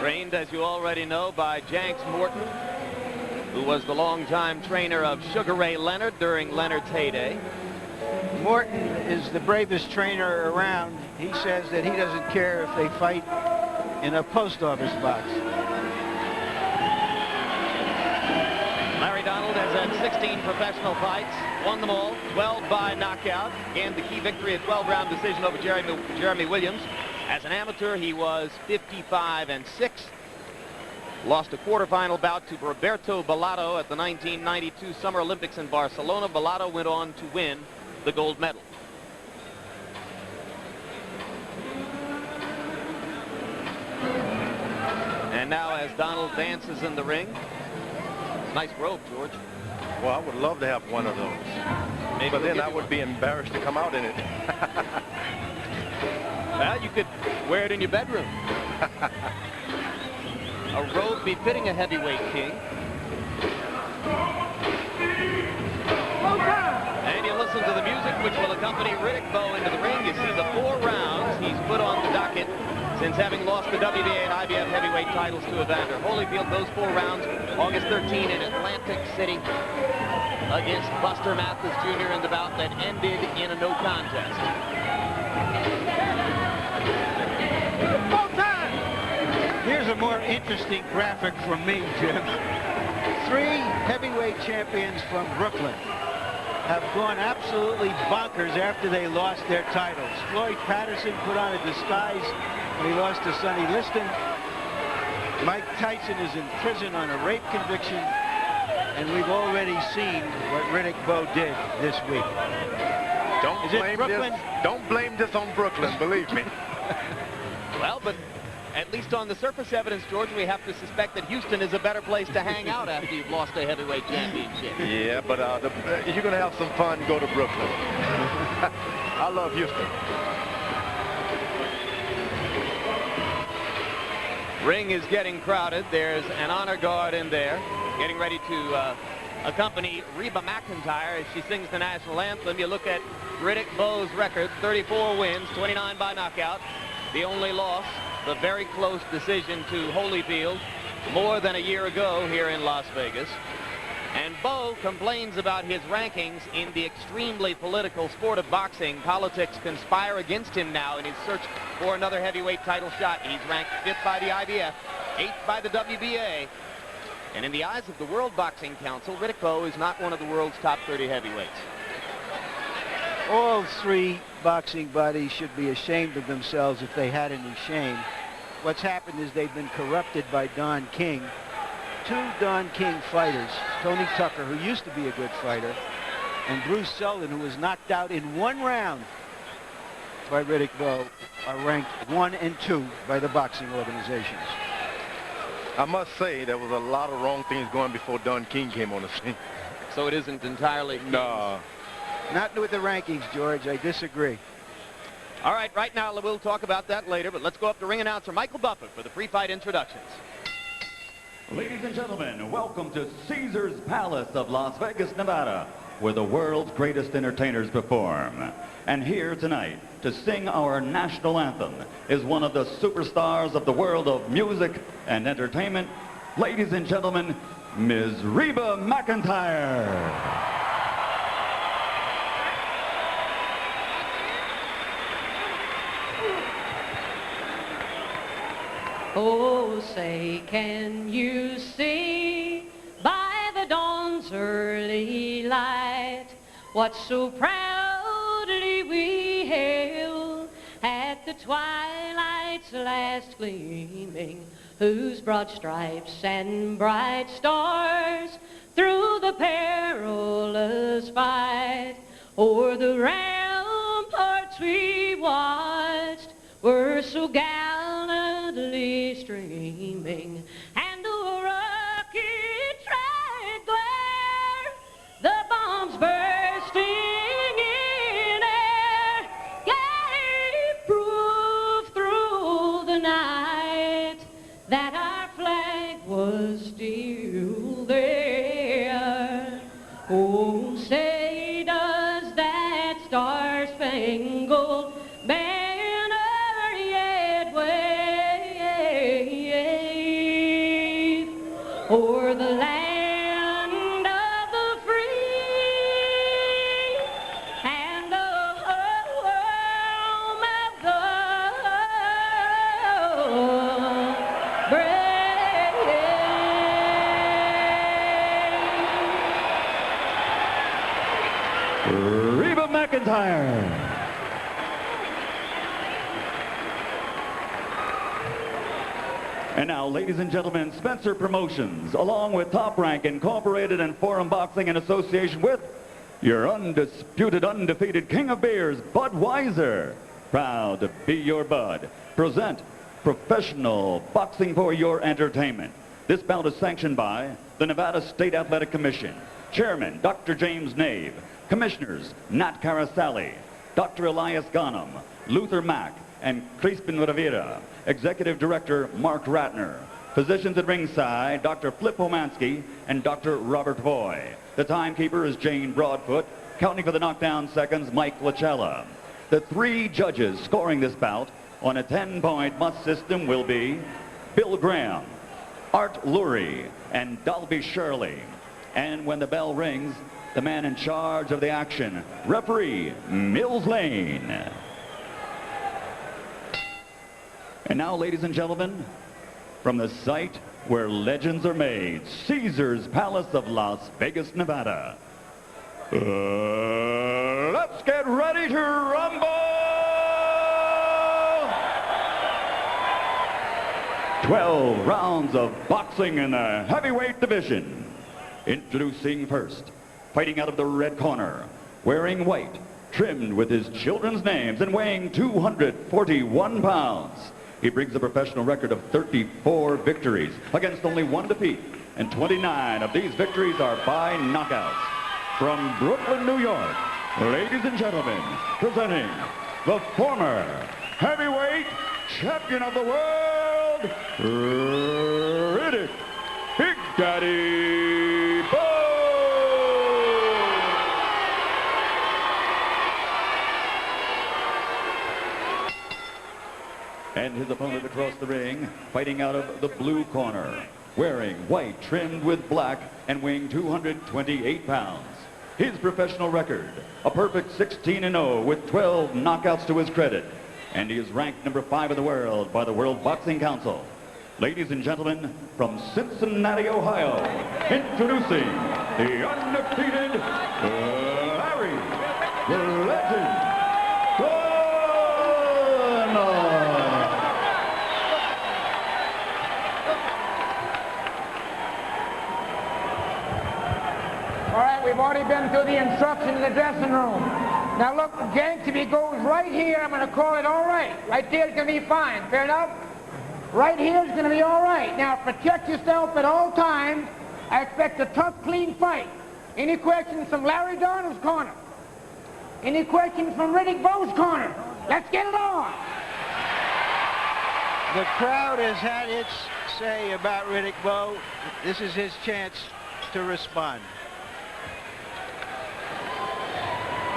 Trained, as you already know, by Janks Morton, who was the longtime trainer of Sugar Ray Leonard during Leonard's heyday. Morton is the bravest trainer around. He says that he doesn't care if they fight in a post office box. Larry Donald has had 16 professional fights, won them all, 12 by knockout, gained the key victory, a 12-round decision over Jeremy Williams. As an amateur, he was 55-6. Lost a quarterfinal bout to Roberto Bellato at the 1992 Summer Olympics in Barcelona. Bellato went on to win the gold medal. And now as Donald dances in the ring, nice robe, George. Well, I would love to have one of those. Maybe but then I would be embarrassed to come out in it. Well, you could wear it in your bedroom. A robe befitting a heavyweight king. And you listen to the music which will accompany Riddick Bowe into the ring. You see the 4 rounds he's put on the docket since having lost the WBA and IBF heavyweight titles to Evander Holyfield. Those 4 rounds, August 13 in Atlantic City against Buster Mathis Jr. in the bout that ended in a no contest. Here's a more interesting graphic from me, Jim. 3 heavyweight champions from Brooklyn have gone absolutely bonkers after they lost their titles. Floyd Patterson put on a disguise when he lost to Sonny Liston. Mike Tyson is in prison on a rape conviction. And we've already seen what Riddick Bowe did this week. Don't blame this on Brooklyn, believe me. Well, but at least on the surface evidence, George, we have to suspect that Houston is a better place to hang out after you've lost a heavyweight championship. Yeah, but if you're going to have some fun, go to Brooklyn. I love Houston. Ring is getting crowded. There's an honor guard in there, getting ready to accompany Reba McEntire as she sings the national anthem. You look at Riddick Bowe's record, 34 wins, 29 by knockout. The only loss, the very close decision to Holyfield more than a year ago here in Las Vegas. And Bowe complains about his rankings in the extremely political sport of boxing. Politics conspire against him now in his search for another heavyweight title shot. He's ranked 5th by the IBF, 8th by the WBA. And in the eyes of the World Boxing Council, Riddick Bowe is not one of the world's top 30 heavyweights. All 3 boxing bodies should be ashamed of themselves if they had any shame. What's happened is they've been corrupted by Don King. 2 Don King fighters, Tony Tucker, who used to be a good fighter, and Bruce Seldon, who was knocked out in 1 round by Riddick Bowe, are ranked 1 and 2 by the boxing organizations. I must say there was a lot of wrong things going before Don King came on the scene. So it isn't entirely... No. Not with the rankings, George. I disagree. All right, right now we'll talk about that later, but let's go up to ring announcer Michael Buffett for the pre-fight introductions. Ladies and gentlemen, welcome to Caesar's Palace of Las Vegas, Nevada, where the world's greatest entertainers perform. And here tonight to sing our national anthem is one of the superstars of the world of music and entertainment. Ladies and gentlemen, Ms. Reba McEntire. Oh, say, can you see by the dawn's early light what so proudly we hailed at the twilight's last gleaming, whose broad stripes and bright stars through the perilous fight o'er the ramparts we watched were so gallantly streaming, and the rocket tried glare, the bombs bursting in air, gave proof through the night that our flag was still there. Oh, say does that star-spangled banner yet wave o'er the land of the free and the home of the brave. Reba McEntire. And now, ladies and gentlemen, Spencer Promotions, along with Top Rank Incorporated and Forum Boxing in association with your undisputed, undefeated king of beers, Budweiser, proud to be your bud, present professional boxing for your entertainment. This bout is sanctioned by the Nevada State Athletic Commission, Chairman Dr. James Nave, Commissioners Nat Carasali, Dr. Elias Ghanem, Luther Mack, and Crispin Rivera. Executive Director Mark Ratner. Physicians at ringside, Dr. Flip Homansky and Dr. Robert Voy. The timekeeper is Jane Broadfoot. Counting for the knockdown seconds, Mike Lachella. The 3 judges scoring this bout on a 10-point must system will be Bill Graham, Art Lurie, and Dalby Shirley. And when the bell rings, the man in charge of the action, referee Mills Lane. And now, ladies and gentlemen, from the site where legends are made, Caesar's Palace of Las Vegas, Nevada. Let's get ready to rumble! 12 rounds of boxing in the heavyweight division. Introducing first, fighting out of the red corner, wearing white, trimmed with his children's names and weighing 241 pounds. He brings a professional record of 34 victories against only 1 defeat, and 29 of these victories are by knockouts. From Brooklyn, New York, ladies and gentlemen, presenting the former heavyweight champion of the world, Riddick Big Daddy BOWE. And his opponent across the ring, fighting out of the blue corner, wearing white trimmed with black and weighing 228 pounds. His professional record, a perfect 16-0 with 12 knockouts to his credit. And he is ranked number 5 in the world by the World Boxing Council. Ladies and gentlemen, from Cincinnati, Ohio, introducing the undefeated Larry the Legend Donald. All right, we've already been through the instructions in the dressing room. Now look, Jenks, if he goes right here, I'm going to call it all right. Right there is going to be fine. Fair enough? Right here is going to be all right. Now protect yourself at all times. I expect a tough, clean fight. Any questions from Larry Darnell's corner? Any questions from Riddick Bowe's corner? Let's get it on. The crowd has had its say about Riddick Bowe. This is his chance to respond.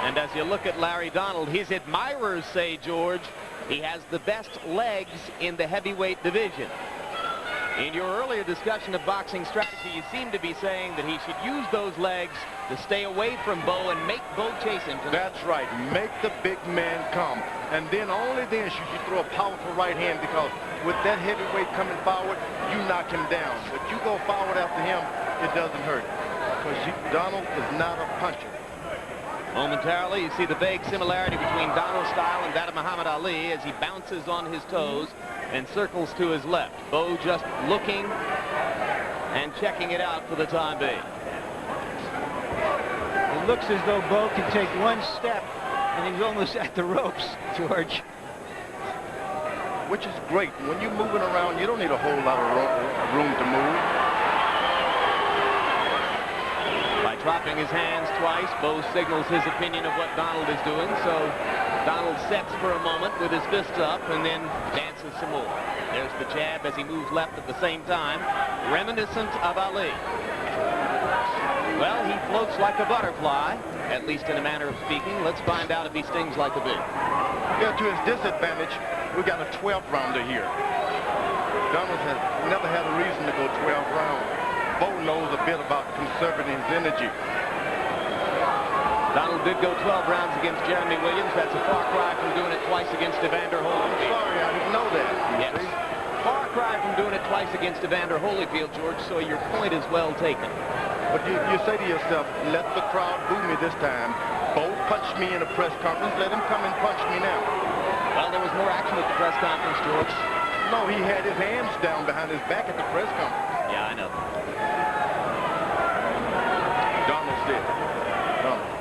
And as you look at Larry Donald, his admirers say, George, he has the best legs in the heavyweight division. In your earlier discussion of boxing strategy, you seem to be saying that he should use those legs to stay away from Bowe and make Bowe chase him tonight. That's right. Make the big man come. And then only then should you throw a powerful right hand, because with that heavyweight coming forward, you knock him down. But you go forward after him, it doesn't hurt. Because Donald is not a puncher. Momentarily, you see the vague similarity between Donald's style and that of Muhammad Ali as he bounces on his toes and circles to his left. Bowe just looking and checking it out for the time being. It looks as though Bowe can take one step and he's almost at the ropes, George. Which is great. When you're moving around, you don't need a whole lot of room to move. By dropping his hands twice, Bowe signals his opinion of what Donald is doing. So Donald sets for a moment with his fists up and then dances some more. There's the jab as he moves left at the same time, reminiscent of Ali. Well, he floats like a butterfly, at least in a manner of speaking. Let's find out if he stings like a bee. Yeah, to his disadvantage, we got a 12th rounder here. Donald has never had a reason to go 12 rounds. BOWE knows a bit about conserving his energy. Donald did go 12 rounds against Jeremy Williams. That's a far cry from doing it twice against Evander Holyfield. Sorry, I didn't know that. Yes. Far cry from doing it twice against Evander Holyfield, George, so your point is well taken. But you say to yourself, let the crowd boo me this time. BOWE punched me in a press conference. Let him come and punch me now. Well, there was more action at the press conference, George. No, he had his hands down behind his back at the press conference. Yeah, I know. Donald did. Donald.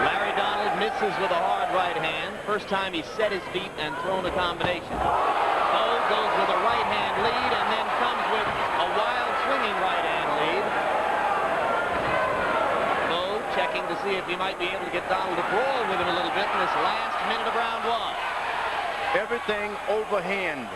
Larry Donald misses with a hard right hand. First time he set his feet and thrown a combination. BOWE goes with a right hand lead and then comes with a wild swinging right hand lead. BOWE checking to see if he might be able to get Donald to brawl with him a little bit in this last minute of round one. Everything overhand.